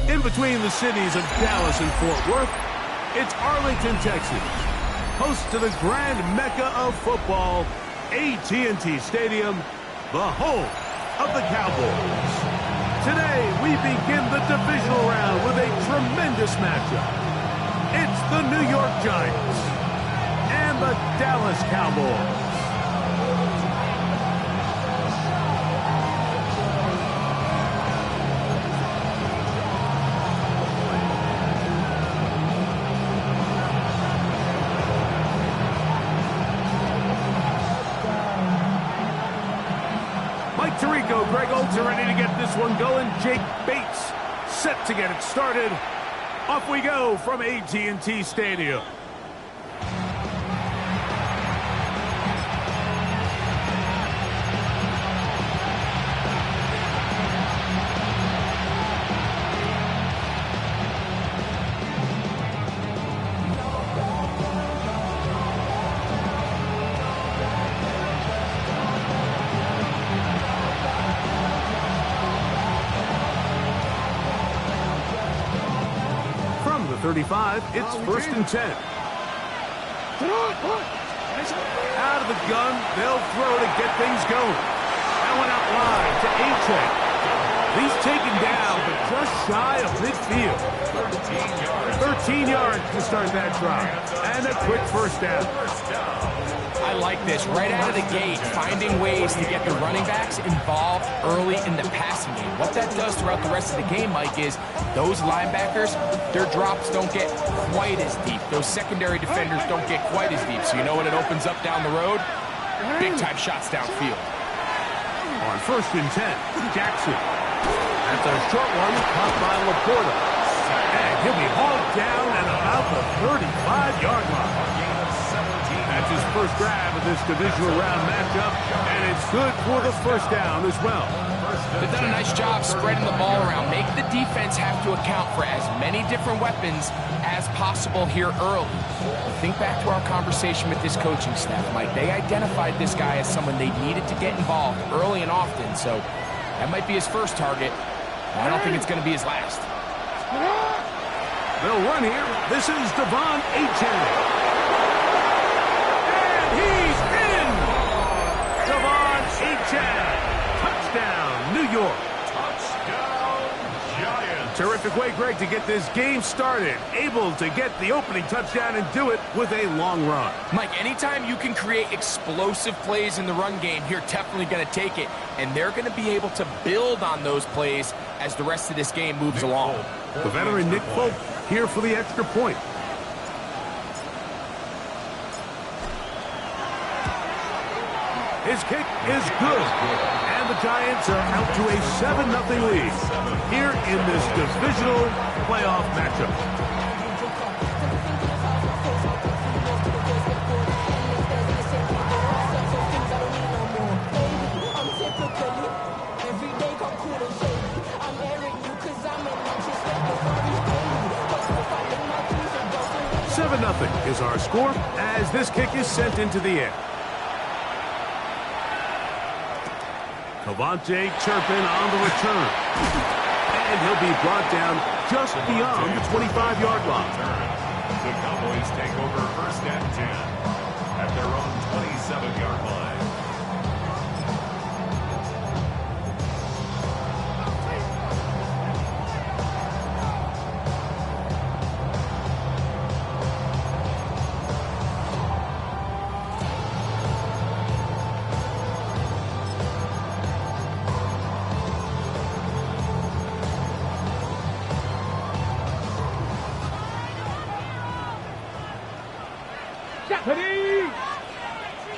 In between the cities of Dallas and Fort Worth, it's Arlington, Texas, host to the grand mecca of football, AT&T Stadium, the home of the Cowboys. Today, we begin the divisional round with a tremendous matchup. It's the New York Giants and the Dallas Cowboys. Greg Olds are ready to get this one going. Jake Bates set to get it started. Off we go from AT&T Stadium. From the 35, it's 1st and 10. Out of the gun, they'll throw to get things going. That one out wide to A-Check. He's taken down, but just shy of midfield. 13 yards to start that drive. And a quick first down. I like this. Right out of the gate, finding ways to get the running backs involved early in the passing game. What that does throughout the rest of the game, Mike, is those linebackers, their drops don't get quite as deep. Those secondary defenders don't get quite as deep. So you know what it opens up down the road? Big-time shots downfield. On 1st and 10, Jackson. That's a short one caught by Laporta. And he'll be hauled down at about the 35-yard line. That's his first grab of this divisional round matchup, and it's good for the first down as well. They've done a nice job spreading the ball around. Make the defense have to account for as many different weapons as possible here early. Think back to our conversation with this coaching staff, Mike. They identified this guy as someone they needed to get involved early and often, so that might be his first target. I don't think it's going to be his last. They'll run here. This is Devon Achane. He's in! Devon Achane. Touchdown, New York. Touchdown, Giants. Terrific way, Greg, to get this game started. Able to get the opening touchdown and do it with a long run. Mike, anytime you can create explosive plays in the run game, you're definitely going to take it. And they're going to be able to build on those plays as the rest of this game moves along. The veteran Nick Folk here for the extra point. His kick is good. And the Giants are out to a 7-0 lead here in this divisional playoff matchup. Nothing is our score as this kick is sent into the air. Cavante Turpin on the return. And he'll be brought down just beyond the 25-yard line. The Cowboys take over 1st and 10 at their own 27-yard line.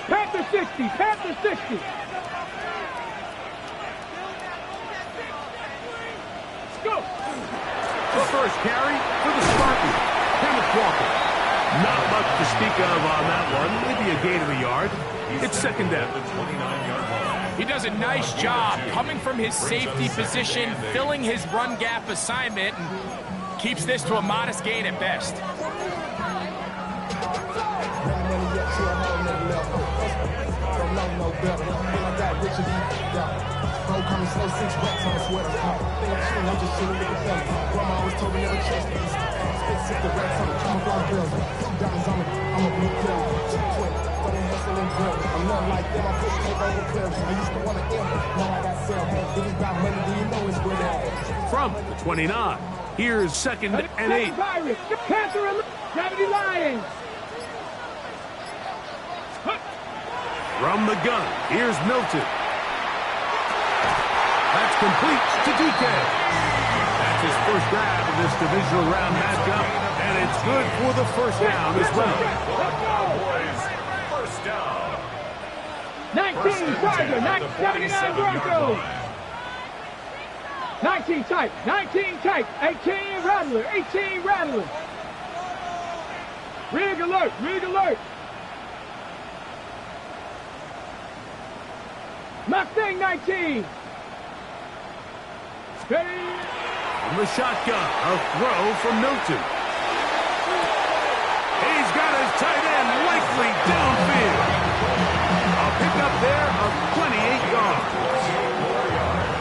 Panther 60, Panther 60. Go. The first carry for the Spartans. Kenneth Walker. Not much to speak of on that one. Maybe a gain of a yard. It's second down. He does a nice job coming from his safety position, filling his run gap assignment, and keeps this to a modest gain at best. From the 29, here's second and 8. Panther and Gravity Lions. From the gun, here's Milton. That's complete to DK. That's his first grab of this divisional round matchup, and it's good for the first down as well. First down. 19 Tiger, 79 Broncos. 19 type, 18 Rattler, 18 Rattler. Rig alert, rig alert. Mustang 19. Ready. From the shotgun, a throw from Milton. He's got his tight end likely downfield. A pickup there of 28 yards.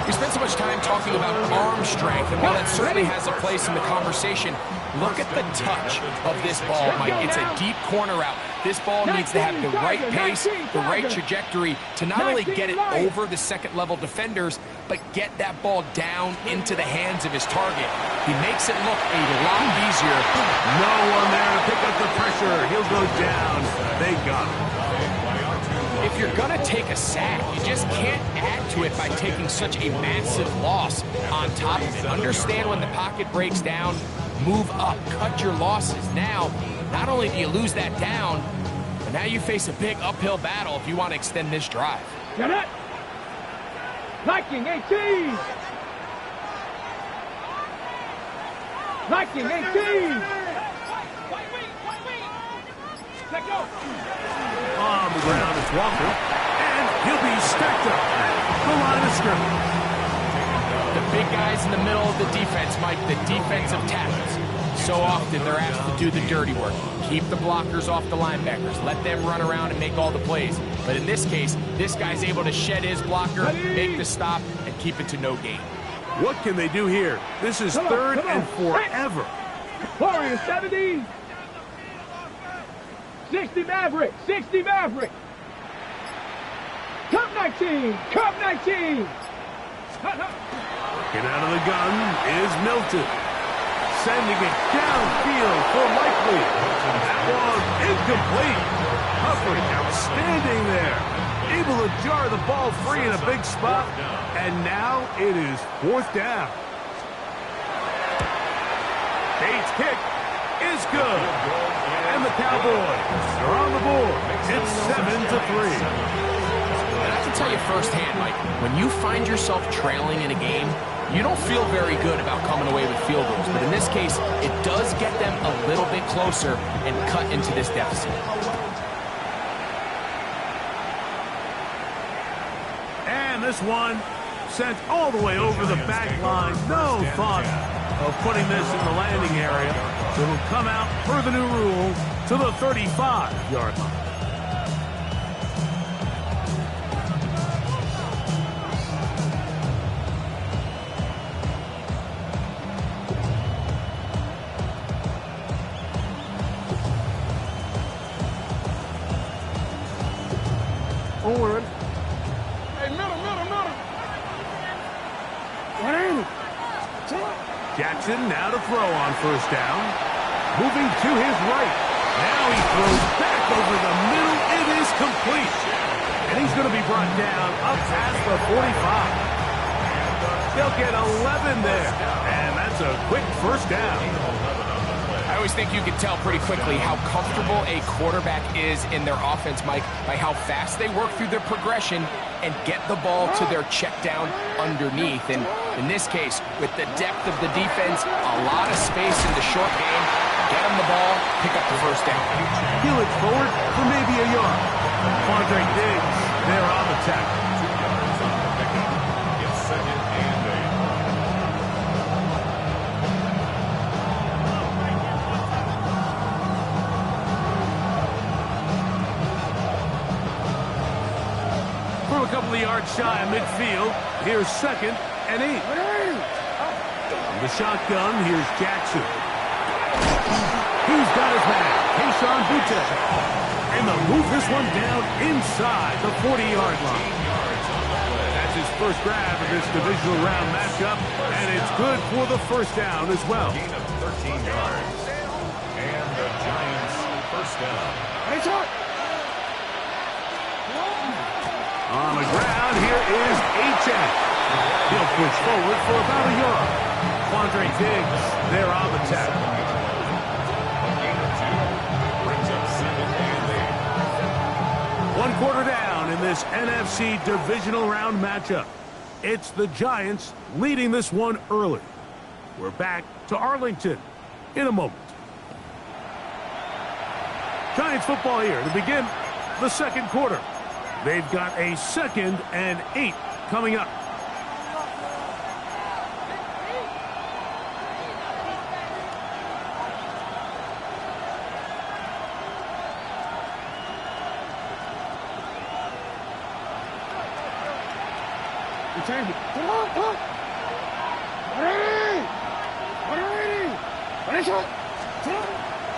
We spent so much time talking about arm strength, and while that certainly has a place in the conversation, look at the touch of this ball, Mike. It's a deep corner route. This ball needs to have the right pace, the right trajectory to not only get it over the second-level defenders, but get that ball down into the hands of his target. He makes it look a lot easier. No one there to pick up the pressure. He'll go down. They got him. If you're going to take a sack, you just can't add to it by taking such a massive loss on top of it. Understand when the pocket breaks down, move up, cut your losses. Now, not only do you lose that down, but now you face a big uphill battle if you want to extend this drive. Get it. Viking 18. Viking 18. Let go. On the ground is Walker, and he'll be stacked up at the line of scrimmage. The big guys in the middle of the defense, Mike, the defensive tackles. So often they're asked to do the dirty work. Keep the blockers off the linebackers. Let them run around and make all the plays. But in this case, this guy's able to shed his blocker, make the stop, and keep it to no gain. What can they do here? This is third and forever. Warriors 70. 60 Maverick, 60 Maverick. Cup 19, Cup 19. Working out of the gun is Milton. Sending it downfield for Likely. That was incomplete. Hufford outstanding there. Able to jar the ball free in a big spot. And now it is fourth down. Bates' kick is good. And the Cowboys are on the board. It's 7-3. And I can tell you firsthand, Mike, when you find yourself trailing in a game, you don't feel very good about coming away with field goals. But in this case, it does get them a little bit closer and cut into this deficit. And this one sent all the way over the back line. No thought of putting this in the landing area. So it'll come out per the new rule to the 35-yard line. Owen. Hey, middle. What ain't it? Jackson now to throw on first down. Moving to his right. Now he throws back over the middle. It is complete. And he's going to be brought down up past the 45. They'll get 11 there. And that's a quick first down. I always think you can tell pretty quickly how comfortable a quarterback is in their offense, Mike, by how fast they work through their progression and get the ball to their check down underneath. And in this case, with the depth of the defense, a lot of space in the short game, get them the ball, pick up the first down. Peel it forward for maybe a yard. Quandre Diggs, they're on the tackle. 2 yards on the pickup. It's 2nd and 8. From a couple of yards shy of midfield, here's 2nd and 8. The shotgun, here's Jackson. He's got his man, Keyshawn Butte. And they'll move this one down inside the 40-yard line. That's his first grab of this divisional round matchup, and it's good for the first down as well. Gain of 13 yards. And the Giants first down. On the ground, here is Achane. He'll push forward for about a yard. Quandre Diggs, they're on the tackle. A gain of 2 brings up 2nd and 8. 1 quarter down in this NFC divisional round matchup. It's the Giants leading this one early. We're back to Arlington in a moment. Giants football here to begin the second quarter. They've got a 2nd and 8 coming up.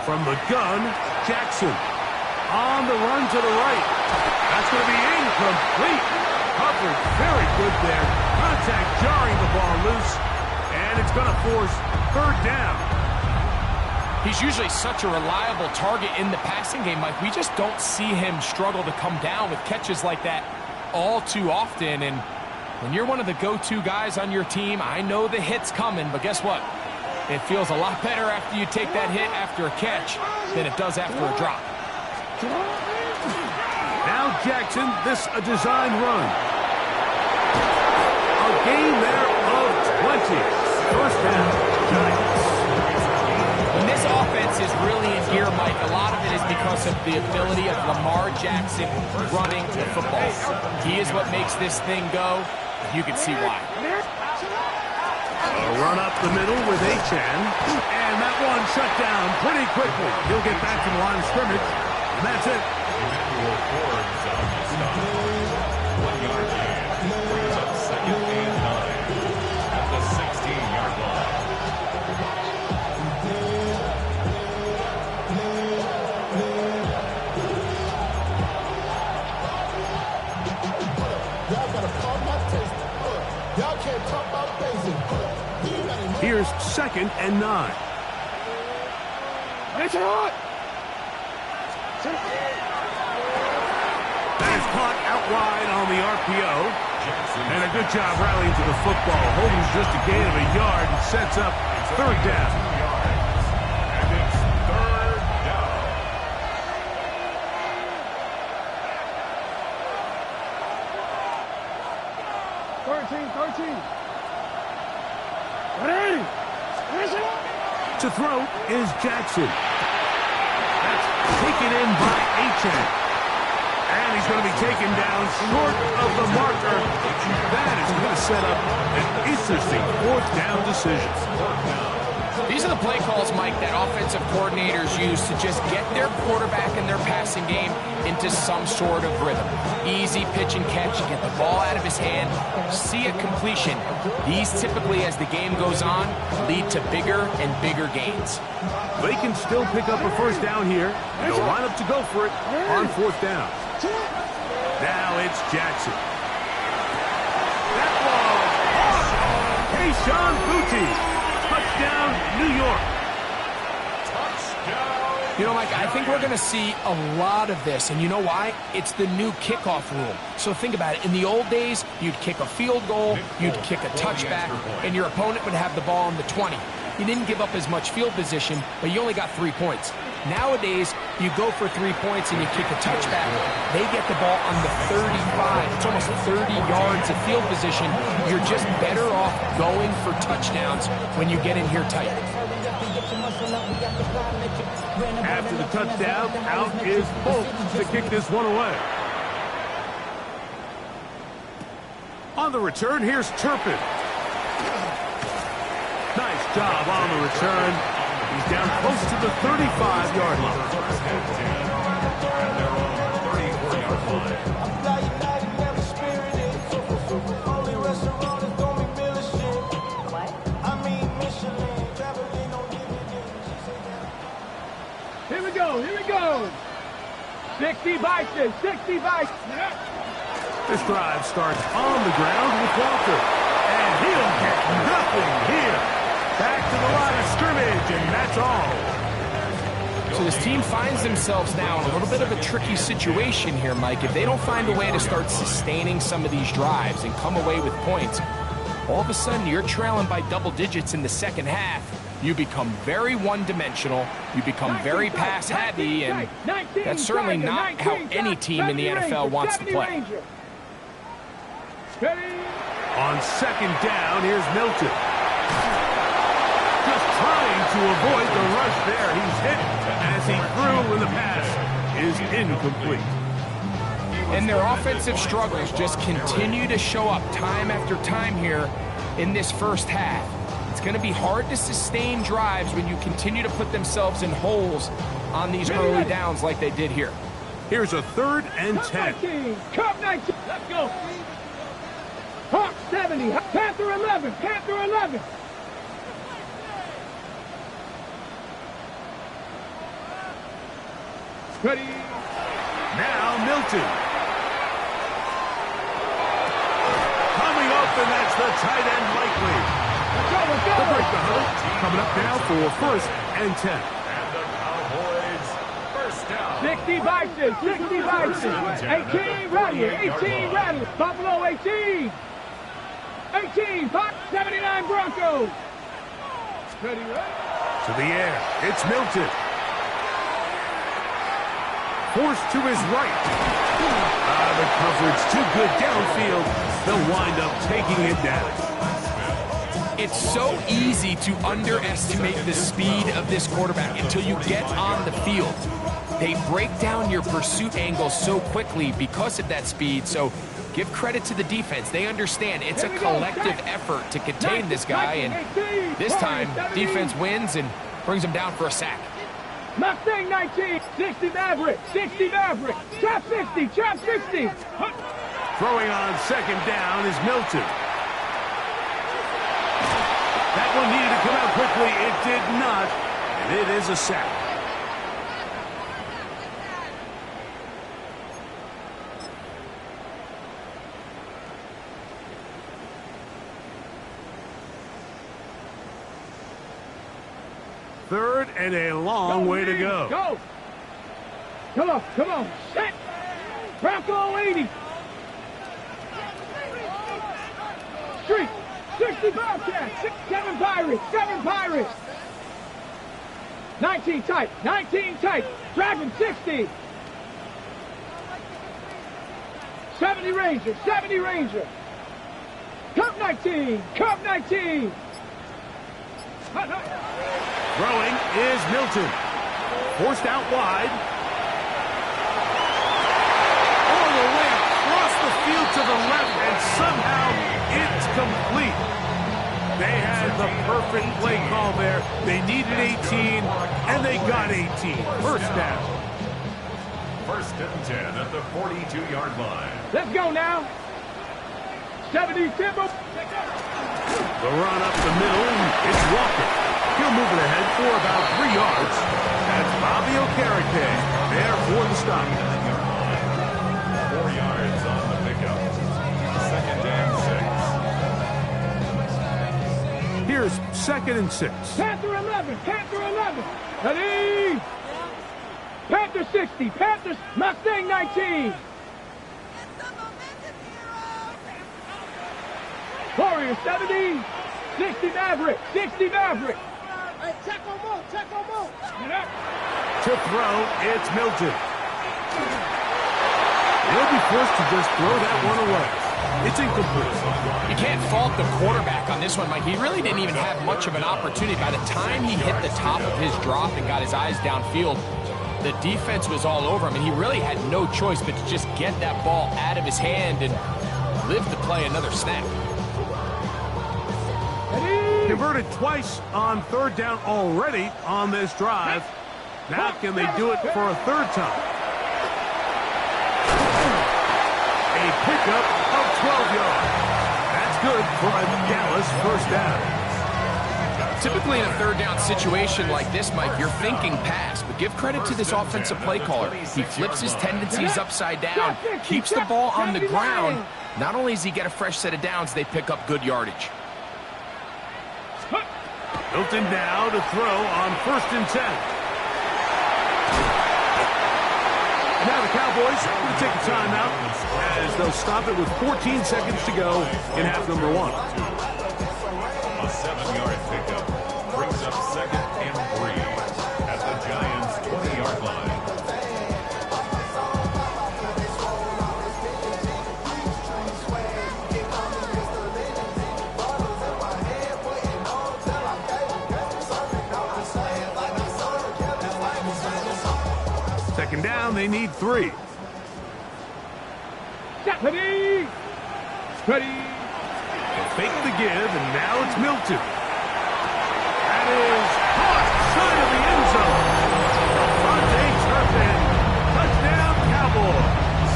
From the gun, Jackson on the run to the right. That's going to be incomplete. Covered very good there. Contact jarring the ball loose, and it's going to force 3rd down. He's usually such a reliable target in the passing game, Mike. We just don't see him struggle to come down with catches like that all too often. And when you're one of the go-to guys on your team, I know the hit's coming, but guess what? It feels a lot better after you take that hit after a catch than it does after a drop. Now Jackson, this a designed run. A gain there of 20. First down, Giants. When this offense is really in gear, Mike, a lot of it is because of the ability of Lamar Jackson running the football. He is what makes this thing go. You can see why. A run up the middle with Achane. And that one shut down pretty quickly. He'll get back to the line of scrimmage. And that's it. Emmanuel Forbes on the stop. 1-yard gain. Brings up 2nd and 9 at the 16-yard line. Here's 2nd and 9. That is caught out wide on the RPO. And a good job rallying to the football. Holding just a gain of a yard and sets up 3rd down. 2 yards. And it's 3rd down. To throw is Jackson. That's taken in by Achane. And he's going to be taken down short of the marker. That is going to set up an interesting 4th down decision. These are the play calls, Mike, that offensive coordinators use to just get their quarterback and their passing game into some sort of rhythm. Easy pitch and catch, get the ball out of his hand, see a completion. These typically, as the game goes on, lead to bigger and bigger gains. They can still pick up a first down here. They'll line up to go for it on 4th down. Now it's Jackson. That ball. Keyshawn Butte. Touchdown, New York. Touchdown. You know, Mike, I think we're going to see a lot of this, and you know why? It's the new kickoff rule. So think about it. In the old days, you'd kick a field goal, you'd kick a touchback, and your opponent would have the ball on the 20. you didn't give up as much field position, but you only got 3 points. Nowadays, you go for 3 points and you kick a touchback. They get the ball on the 35. It's almost 30 yards of field position. You're just better off going for touchdowns when you get in here tight. After the touchdown, out is Bolt to kick this one away. On the return, here's Turpin. Nice job on the return. He's down close to the 35-yard line. And they're on the 34-yard line. Here we go, here we go. 60 Bison, 60 Bison. This drive starts on the ground with Walker. And he'll get nothing here. Back to the line of scrimmage, and that's all. So this team finds themselves now in a little bit of a tricky situation here, Mike. If they don't find a way to start sustaining some of these drives and come away with points, all of a sudden you're trailing by double digits in the second half. You become very one-dimensional, you become very pass-heavy, and that's certainly not how any team in the NFL wants to play. On second down, here's Milton. Just trying to avoid the rush there. He's hit as he threw, and the pass is incomplete. And their offensive struggles just continue to show up time after time here in this first half. It's going to be hard to sustain drives when you continue to put themselves in holes on these early downs like they did here. Here's a 3rd and 10. Cup 19. Let's go. Hawk 70. Panther 11. Panther 11. Ready. Now Milton. Coming up, and that's the tight end likely. They'll break the huddle. Coming up now for 1st and 10. And the Cowboys first down. 60 Bison, 60 Bison. 18 Rattler, 18 Rattler. Buffalo 18. 18, Fox 79 Broncos. Ready, right? To the air, it's Milton. Forced to his right. The coverage too good downfield. They'll wind up taking it down. It's so easy to underestimate the speed of this quarterback until you get on the field. They break down your pursuit angle so quickly because of that speed, so give credit to the defense. They understand it's a collective effort to contain this guy, and this time, defense wins and brings him down for a sack. Mustang 19, 60 Maverick, 60 Maverick, trap 60, trap 60. Throwing on second down is Milton. That one needed to come out quickly. It did not, and it is a sack. Third and a long way to go. Go. Come on, come on. Set. Bronco 80. Street. 60 Bobcats. 7 Pirates. 7 Pirates. 19 tight. 19 tight. Dragon 60. 70 Ranger. 70 Ranger. Cup 19. Cup 19. Throwing is Milton. Forced out wide. All the way across the field to the left, and somehow it's complete. They had the perfect play call there. They needed 18, and they got 18. First down. 1st and 10 at the 42-yard line. Let's go now. 70 Timber. The run up the middle, it's Walker. He'll move it ahead for about 3 yards. That's Bobby Okereke there for the stop. 4 yards on the pickup. 2nd and 6. Here's 2nd and 6. Panther 11. Panther 11. Ready. Panther 60. Panthers. Mustang 19. Warrior 70. 60 Maverick. 60 Maverick. To throw, it's Milton. He'll be forced to just throw that one away. It's incomplete. You can't fault the quarterback on this one, Mike. He really didn't even have much of an opportunity. By the time he hit the top of his drop and got his eyes downfield, the defense was all over him, and he really had no choice but to just get that ball out of his hand and live to play another snap. Converted twice on third down already on this drive. Now can they do it for a third time? A pickup of 12 yards. That's good for a Dallas first down. Typically in a third down situation like this, Mike, you're thinking pass, but give credit to this offensive play caller. He flips his tendencies upside down, keeps the ball on the ground. Not only does he get a fresh set of downs, they pick up good yardage. Milton now to throw on 1st and 10. Now the Cowboys will take a timeout as they'll stop it with 14 seconds to go in half number 1. A 7-yard pickup brings up 2nd and 3 at the Giants' 20-yard line. Second down, they need 3. Ready. Ready. They fake the give, and now it's Milton. That is caught side of the end zone. Devontae Turpin. Touchdown, Cowboys.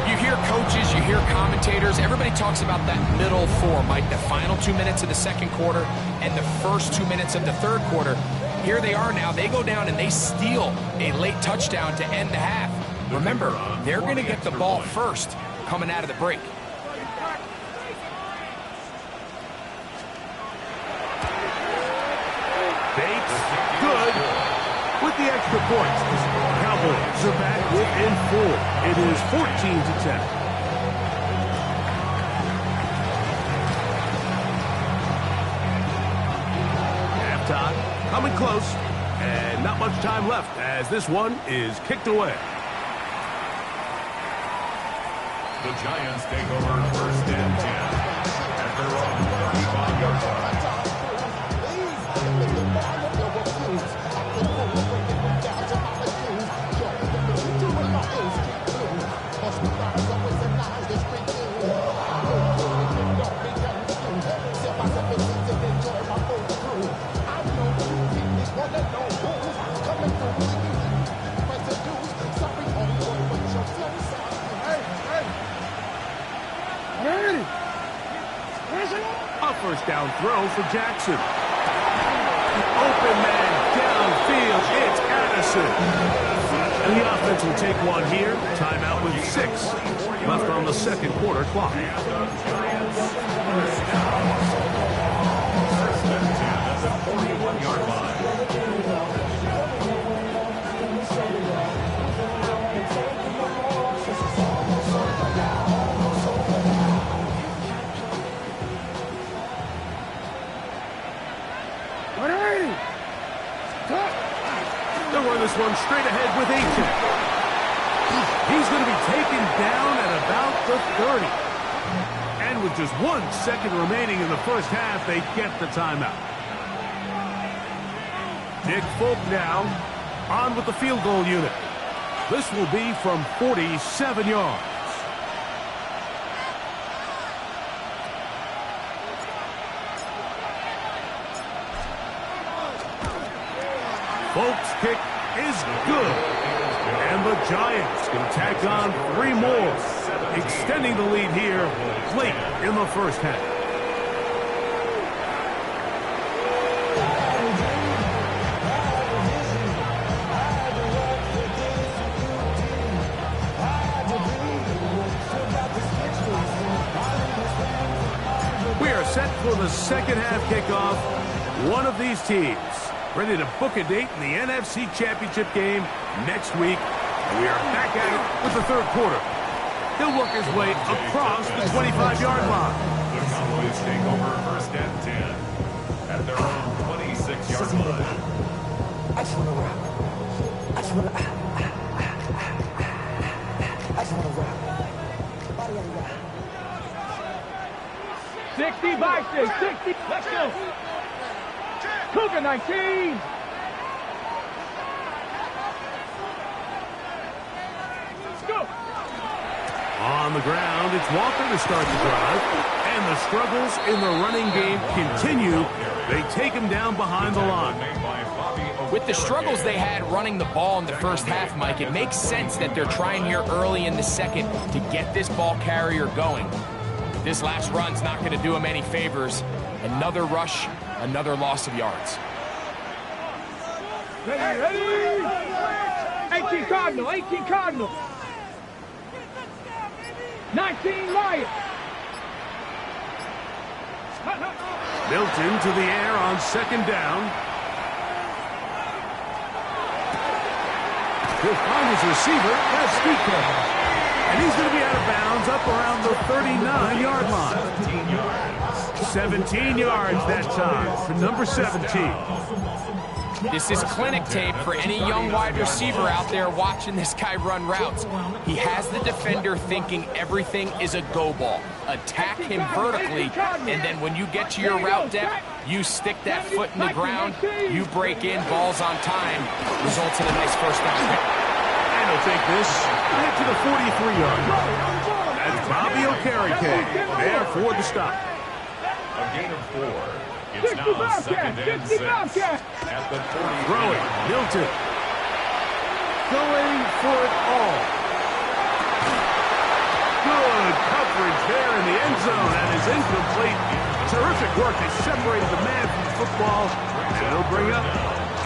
You hear coaches, you hear commentators, everybody talks about that middle four, Mike, the final 2 minutes of the second quarter and the first 2 minutes of the third quarter. Here they are now. They go down and they steal a late touchdown to end the half. Remember, they're going to get the ball first coming out of the break. Bates, good with the extra points. Cowboys are back within 4. It is 14-10. Halftime coming close, and not much time left as this one is kicked away. The Giants take over 1st and 10 at their own 35-yard line. A first down throw for Jackson. Open man downfield. It's Addison. And the offense will take one here. Timeout with 6 left on the second quarter clock. 1st and 10 at the 41-yard line. They'll run this one straight ahead with 18. He's going to be taken down at about the 30. And with just 1 second remaining in the first half, they get the timeout. Nick Folk now on with the field goal unit. This will be from 47 yards. Folk's kick is good. And the Giants can tack on 3 more, extending the lead here late in the first half. We are set for the second half kickoff. One of these teams ready to book a date in the NFC Championship game next week. And we are back at it with the third quarter. He'll work his way across the 25-yard line. The Cowboys take over 1st and 10 at their own 26-yard line. I just want to rap. I just want to. I just want to rap. 60 by 6, 60. Let's go. Cougar 19. Let's go. On the ground, it's Walker to start the drive. And the struggles in the running game continue. They take him down behind the line. With the struggles they had running the ball in the first half, Mike, it makes sense that they're trying here early in the second to get this ball carrier going. This last run's not going to do him any favors. Another rush, another loss of yards. Ready. 18 Cardinal, 18 Cardinal. 19 Lions. Milton to the air on second down. He'll find his receiver, that's Stiko. And he's going to be out of bounds up around the 39-yard line. 17 yards that time for number 17. This is clinic tape for any young wide receiver out there watching this guy run routes. He has the defender thinking everything is a go ball. Attack him vertically, and then when you get to your route depth, you stick that foot in the ground, you break in, balls on time, results in a nice first down pick. And he'll take this right to the 43-yard line. That's Bobby Okereke there for the stop. A gain of 4. It's now second and 6 at the 40. Throwing, Milton. Going for it all. Good coverage there in the end zone, and is incomplete. Terrific work. They separated the man from the football, and it'll bring up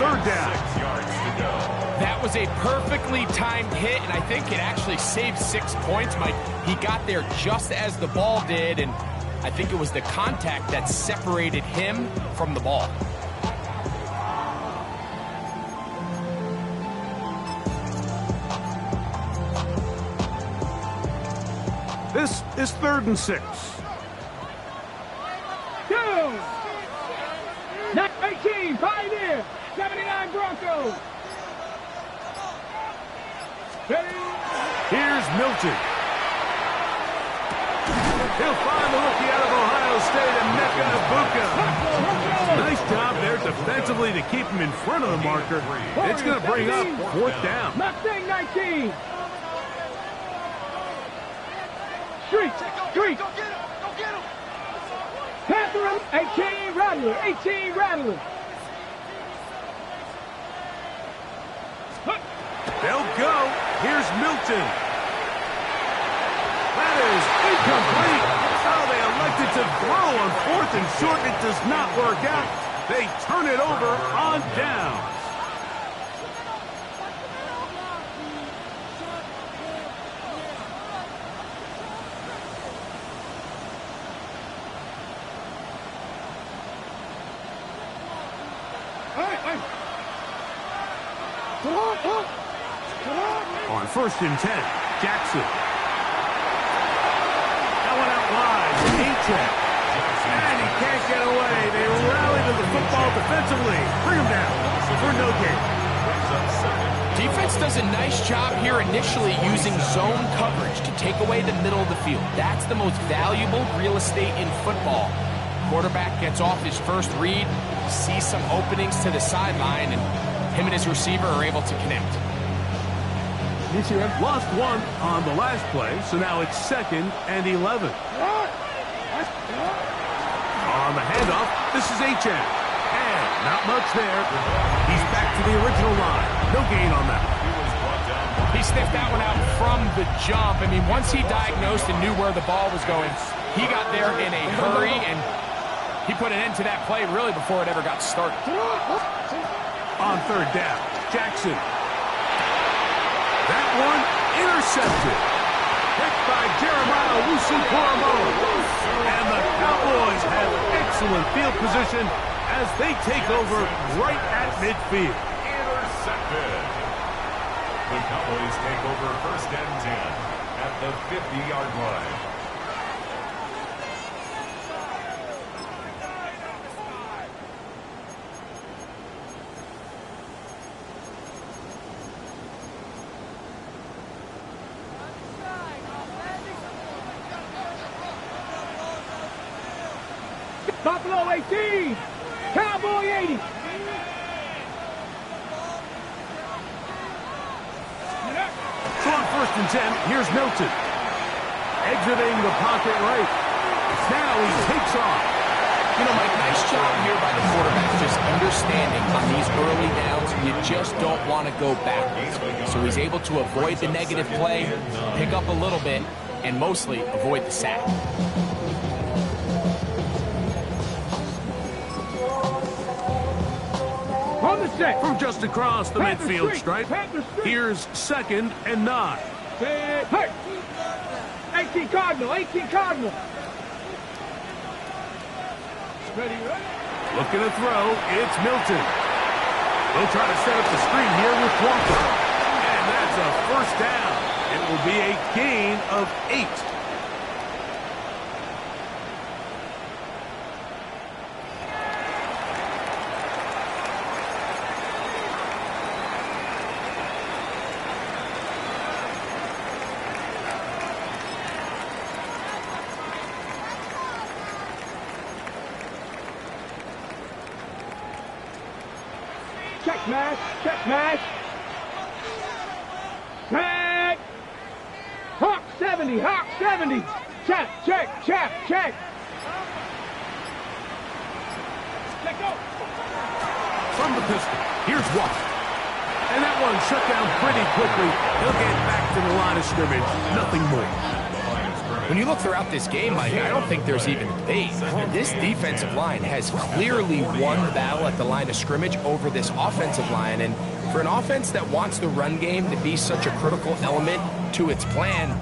third down. 6 yards to go. That was a perfectly timed hit, and I think it actually saved 6 points, Mike. He got there just as the ball did, and I think it was the contact that separated him from the ball. This is 3rd and 6. Go. 18 Pioneer. 79 Broncos. Here's Milton. He'll find the rookie out of Ohio State, Emeka Egbuka. Nice job there defensively to keep him in front of the marker. It's going to bring up 4th down. Mustang 19. Street. Panther 18 Rattler. 18 Rattler. They'll go. Here's Milton. That is incomplete. Oh, they elected to throw on 4th and short. It does not work out. They turn it over on downs. On 1st and 10, Jackson. That one out wide. A-check. And he can't get away. They rally to the football defensively. Bring him down for no gain. Defense does a nice job here initially using zone coverage to take away the middle of the field. That's the most valuable real estate in football. Quarterback gets off his first read, sees some openings to the sideline, and him and his receiver are able to connect. Lost one on the last play, so now it's 2nd and 11. On the handoff, this is H.M. And not much there. He's back to the original line. No gain on that. He sniffed that one out from the jump. I mean, once he diagnosed and knew where the ball was going, he got there in a hurry, and he put an end to that play really before it ever got started. On 3rd down, Jackson. That one intercepted. Picked by Jeremiah Owusu-Koramoah. And the Cowboys have excellent field position as they take over right at midfield. Intercepted. The Cowboys take over 1st and 10 at the 50-yard line. Buffalo 18. Cowboy 80. So on 1st and 10, here's Milton. Exiting the pocket right. Now he takes off. You know, Mike, nice job here by the quarterback, just understanding on these early downs, you just don't want to go backwards. So he's able to avoid the negative play, pick up a little bit, and mostly avoid the sack. On the set. From just across the Panther midfield streak. stripe, Panther streak. here's 2nd and 9. Hey. 18 Cardinal. 18 Cardinal. Ready, ready. Looking to throw, it's Milton. They'll try to set up the screen here with Walker. And that's a 1st down. It will be a gain of 8. Check match. Check match. Check. Hawk 70. Hawk 70. Check. Check. Check. Check. Let go. From the pistol, here's Walker. And that one shut down pretty quickly. He'll get back to the line of scrimmage. Nothing more. When you look throughout this game, Mike, I don't think there's even debate. This defensive line has clearly won the battle at the line of scrimmage over this offensive line. And for an offense that wants the run game to be such a critical element to its plan,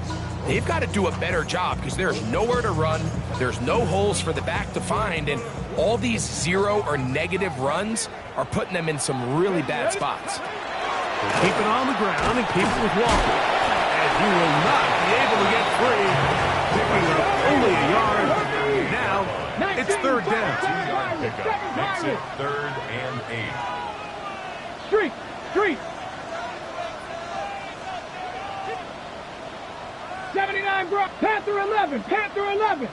they've got to do a better job because there's nowhere to run, there's no holes for the back to find, and all these 0 or negative runs are putting them in some really bad spots. Keep it on the ground and keep it with Walker. And he will not be able to get free. Picking up only a yard. Now, it's 3rd down. 2-yard pickup makes it 3rd and 8. Street. Street. 79 Brock. Panther 11. Panther 11.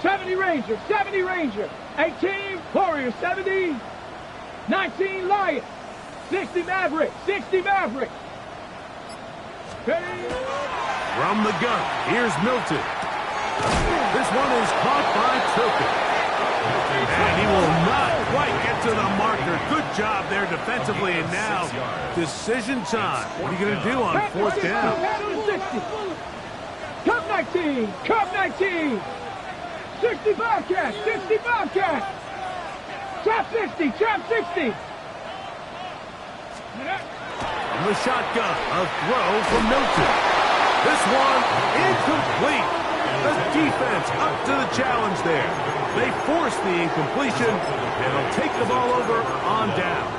70 Ranger. 70 Ranger. 18 Warrior. 70. 19 Lion. 60 Maverick. 60 Maverick. From the gun, here's Milton. This one is caught by Turpin. And he will not quite get to the marker. Good job there defensively. And now, decision time. What are you going to do on 4th down? 60. Cup 19. Cup 19. 60 Bobcat. 60 Bobcat. Trap 60. Trap 60. From the shotgun, a throw from Milton. This one incomplete. The defense up to the challenge there. They force the incompletion, and they'll take the ball over on downs.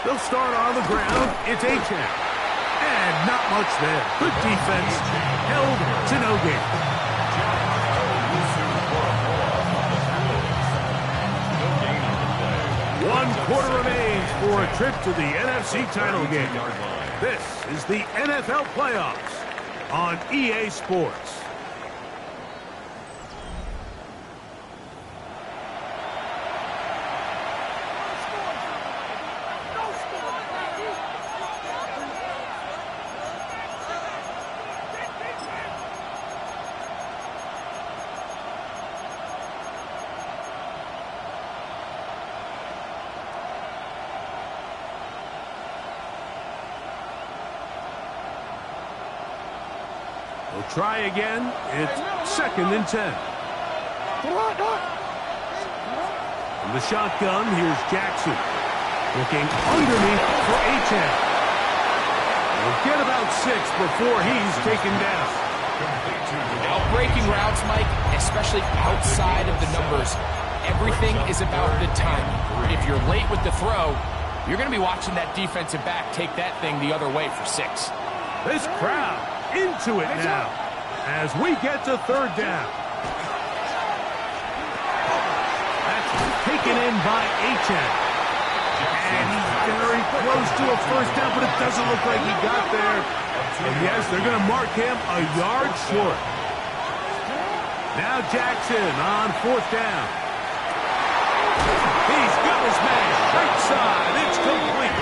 They'll start on the ground. It's H.M. And not much there. Good defense. Held to no gain. One quarter remains for a trip to the NFC title game. This is the NFL playoffs on EA Sports. We'll try again. It's 2nd and 10. From the shotgun, here's Jackson. Looking underneath for H.M. He'll get about 6 before he's taken down. Outbreaking routes, Mike, especially outside of the numbers, everything is about the timing. If you're late with the throw, you're going to be watching that defensive back take that thing the other way for 6. This crowd into it now as we get to third down. That's taken in by Achane. And he's very close to a first down, but it doesn't look like he got there. And yes, they're going to mark him a yard short. Now Jackson on fourth down. He's got his man right side. It's complete.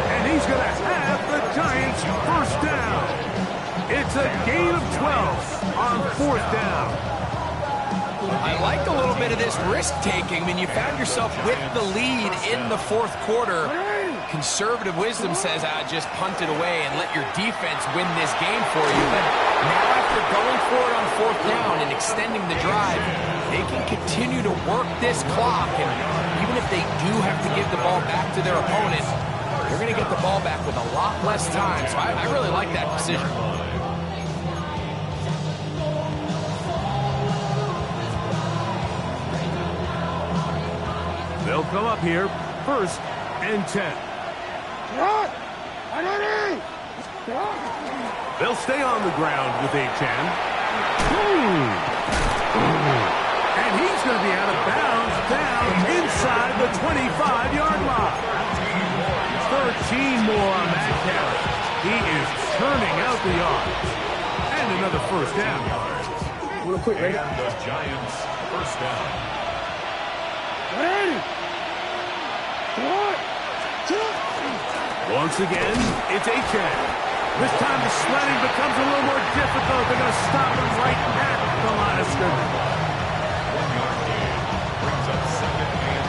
And he's going to have the Giants first down. It's a gain of 12 on fourth down. I like a little bit of this risk-taking. I mean, you found yourself with the lead in the fourth quarter. Conservative wisdom says, just punt it away and let your defense win this game for you. But now after going for it on fourth down and extending the drive, they can continue to work this clock. And even if they do have to give the ball back to their opponent, they're going to get the ball back with a lot less time. So I really like that decision. They'll come up here, first and 10. They'll stay on the ground with Achane. And he's going to be out of bounds down inside the 25-yard line. 13 more on that count. He is turning out the yards. And another first down. Real quick, right? And the Giants first down. Once again, it's Achane. This time the sledding becomes a little more difficult. They're going to stop him right at the line of scrimmage. 1 yard gain brings up second and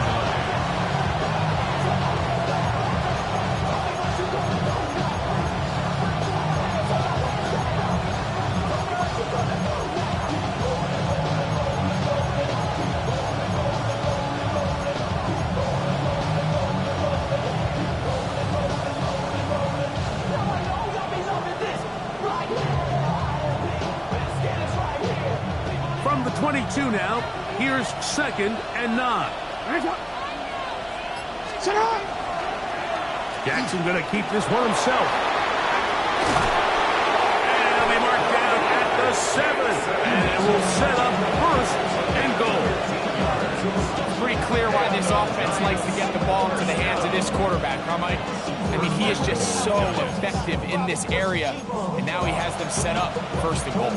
22 now. Here's second and 9. Jackson going to keep this one himself. And he'll be marked down at the 7. And we'll set up first and goal. Pretty clear why this offense likes to get the ball into the hands of this quarterback, huh, Mike? I mean, he is just so effective in this area, and now he has them set up first and goal.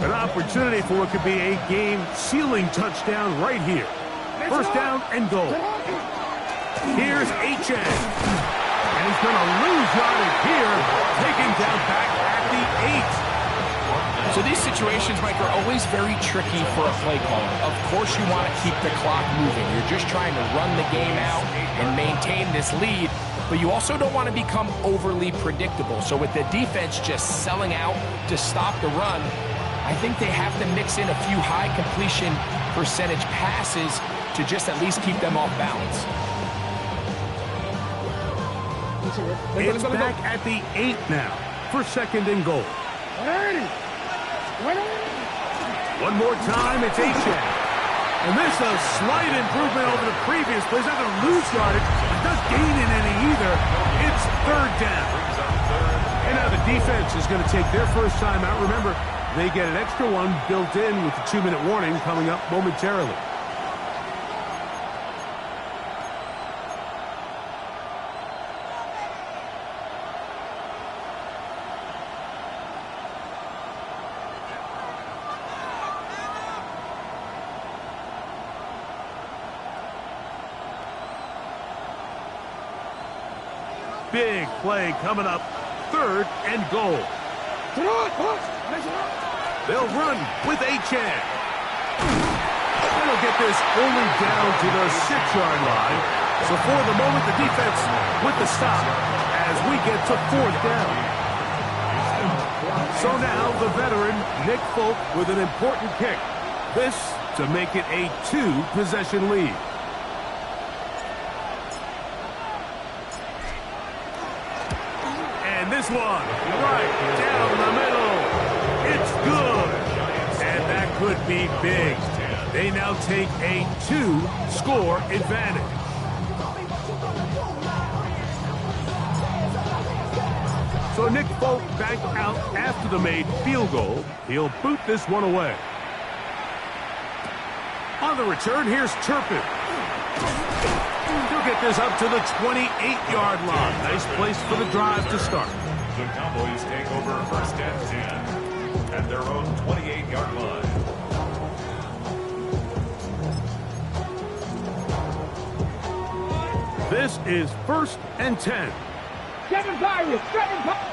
An opportunity for what could be a game-sealing touchdown right here. First down and goal. Here's Achane. And he's going to lose yardage here, taken down back at the 8. So these situations, Mike, are always very tricky for a play caller. Of course you want to keep the clock moving. You're just trying to run the game out and maintain this lead, but you also don't want to become overly predictable. So with the defense just selling out to stop the run, I think they have to mix in a few high completion percentage passes to just at least keep them off balance. It's back at the 8 now for second and goal. One more time, it's Achane. And this is a slight improvement over the previous play. He's not going to lose yardage. It doesn't gain in any either. It's third down. And now the defense is going to take their first time out. Remember, they get an extra one built in with the 2-minute warning coming up momentarily. Big play coming up, third and goal. They'll run with Achane. They'll get this only down to the 6-yard line. So for the moment, the defense with the stop as we get to fourth down. So now the veteran, Nick Folk, with an important kick. This to make it a 2-possession lead. And this one, right down the middle. It's good. And that could be big. They now take a 2-score advantage. So Nick Folk back out after the made field goal. He'll boot this one away. On the return, here's Turpin. He'll get this up to the 28-yard line. Nice place for the drive to start. The Cowboys take over first and 10 at their own 28-yard line. This is first and 10. 7 Pirates, 7 Pirates.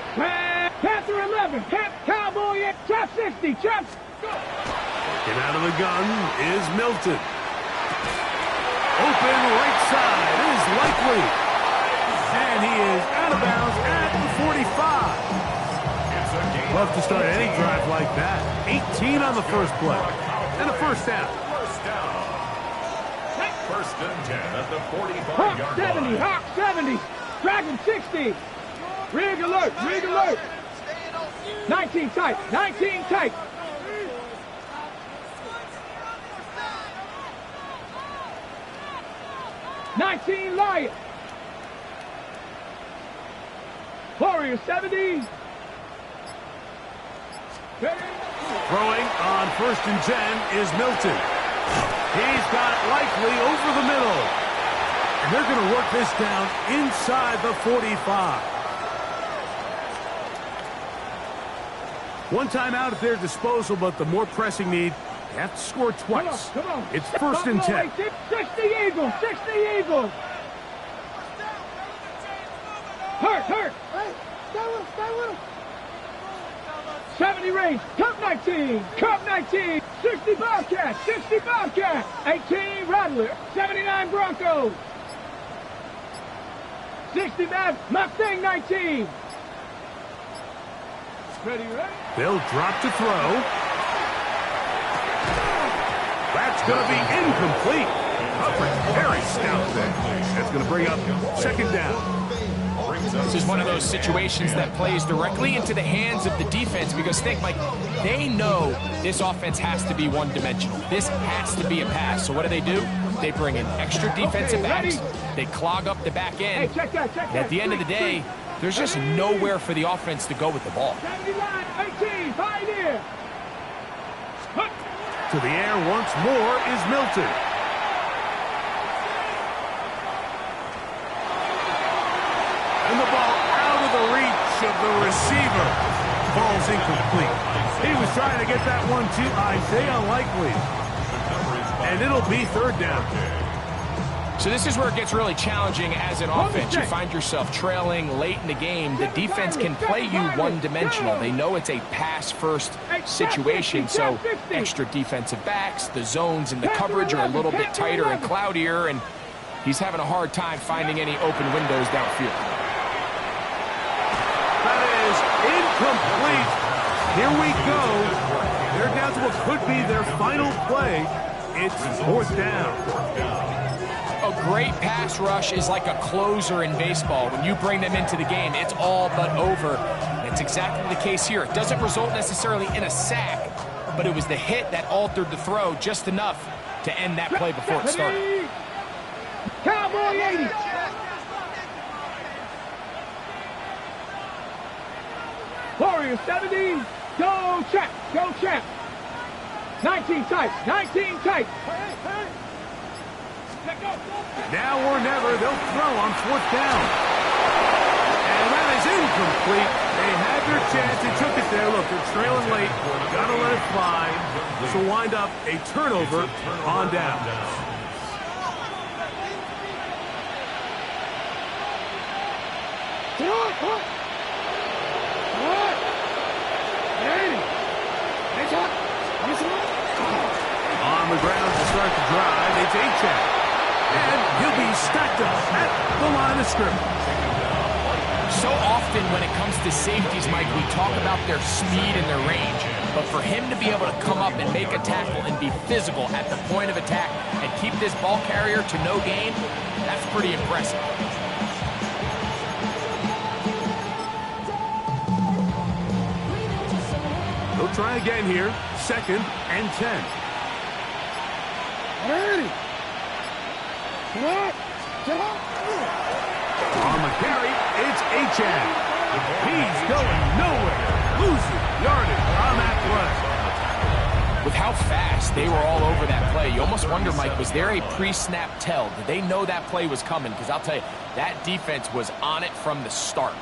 Panther 11, Cowboy, trap 60, trap. Getting out of the gun is Milton. Open right side is Likely. And he is out of bounds at the 45. Love to start any drive like that. 18 on the first play. And a first down. First and 10 at the 45-yard Hawk line. 70, Hawk 70, Dragon 60. Rig alert, rig alert. 19 tight, 19 tight. 19 Lion. Warrior 70. Throwing on first and 10 is Milton. He's got Likely over the middle. And they're going to work this down inside the 45. One timeout at their disposal, but the more pressing need, they have to score twice. Come on. It's first and 10. 60 Eagles, 60 Eagles. Hurt. Hey, stay with him. 70 range, Cup 19, 60 Bobcats, 18 Rattler, 79 Broncos, 60 Mustang 19. Ready? They'll drop to throw. That's going to be incomplete. Coverage very stout there. That's going to bring up second down. This is one of those situations that plays directly into the hands of the defense because think, Mike, they know this offense has to be one-dimensional. This has to be a pass. So what do? They bring in extra defensive backs. They clog up the back end. Hey, check that. And at the end of the day, there's just nowhere for the offense to go with the ball. 79, 18, Pioneer. To the air once more is Milton. And the ball out of the reach of the receiver. Ball's incomplete. He was trying to get that one to Isaiah Likely. And it'll be third down. So this is where it gets really challenging as an offense. You find yourself trailing late in the game. The defense can play you one-dimensional. They know it's a pass-first situation, so extra defensive backs, the zones and the coverage are a little bit tighter and cloudier, and he's having a hard time finding any open windows downfield. That is incomplete. Here we go. They're down to what could be their final play. It's fourth down. A great pass rush is like a closer in baseball. When you bring them into the game, it's all but over. That's exactly the case here. It doesn't result necessarily in a sack, but it was the hit that altered the throw just enough to end that play before it started. Cowboy 80. Warrior 70. Go check. 19 tight. Now or never, they'll throw on fourth down. And that is incomplete. They had their chance. They took it there. Look, they're trailing late. Got to let it fly. So wind up a turnover on down. On the ground to start the drive, it's Achek. And he'll be stacked up at the line of scrimmage. So often when it comes to safeties, Mike, we talk about their speed and their range. But for him to be able to come up and make a tackle and be physical at the point of attack and keep this ball carrier to no gain, that's pretty impressive. They'll try again here. 2nd and 10. Ready. On the carry, it's Achane. He's going nowhere. Losing yardage on that play. With how fast they were all over that play, you almost wonder, Mike, was there a pre-snap tell? Did they know that play was coming? Because I'll tell you, that defense was on it from the start.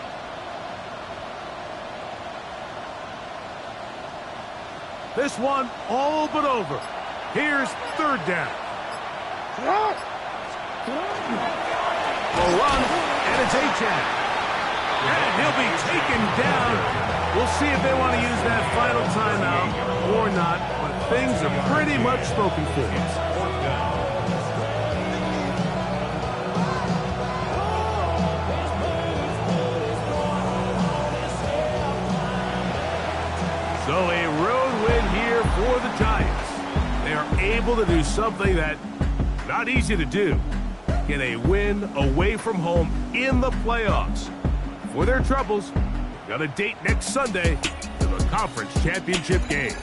This one all but over. Here's 3rd down. A run, and it's Achane. And he'll be taken down. We'll see if they want to use that final timeout or not, but things are pretty much spoken for. So a road win here for the Giants. They are able to do something that not easy to do. Get a win away from home in the playoffs. For their troubles, got a date next Sunday for the conference championship game.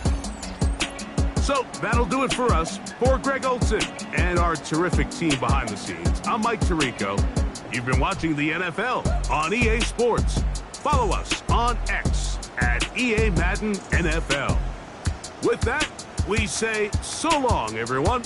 So that'll do it for us. For Greg Olson and our terrific team behind the scenes, I'm Mike Tirico. You've been watching the NFL on EA Sports. Follow us on X at EA Madden NFL. With that, we say so long, everyone.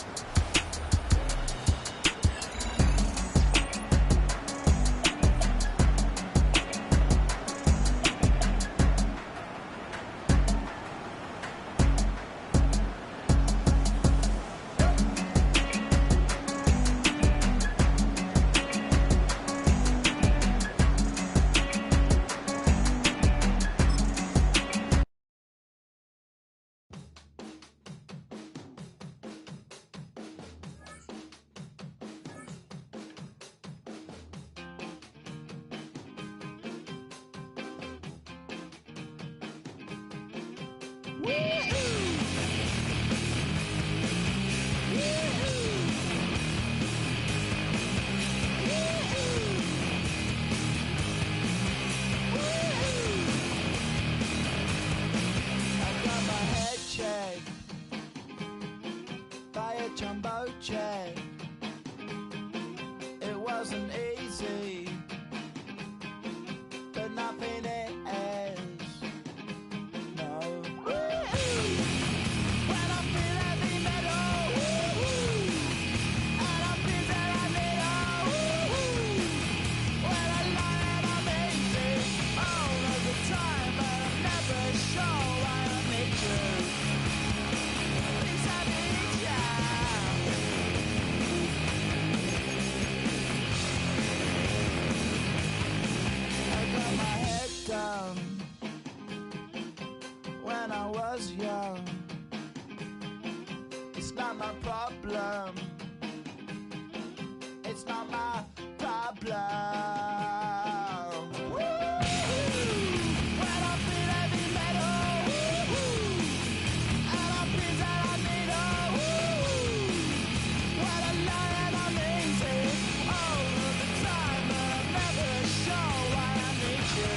Jumbo jet. It wasn't easy, but nothing is. No. When I feel heavy metal, and I feel that I need when I lie and I'm easy all of the time, but I'm never sure why I need you. Please I need you. When I was young, it's not my problem. It's not my problem. When I feel heavy metal, and I feel that I need when I lie and I'm easy all of the time, but I'm never sure why I need you.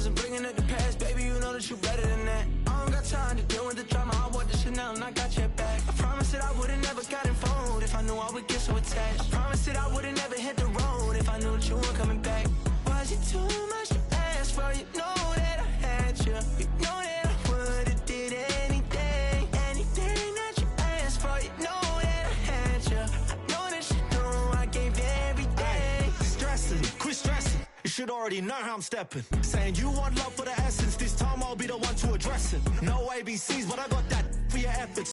And bringing up the past, baby, you know that you better than that. I don't got time to deal with the drama. I want the shit now and I got your back. I promise that I would've never gotten phoned if I knew I would get so attached. I promise that I would've never hit the road if I knew that you weren't coming back. Was it too much to ask for? You know that I had you. You know that I would've did anything that you asked for. You know that I had you. I know that you know I gave everything. Stressing, quit stressing. You should already know how I'm stepping. Saying you want love for the essence. This time I'll be the one to address it. No ABCs, but I got that for your efforts.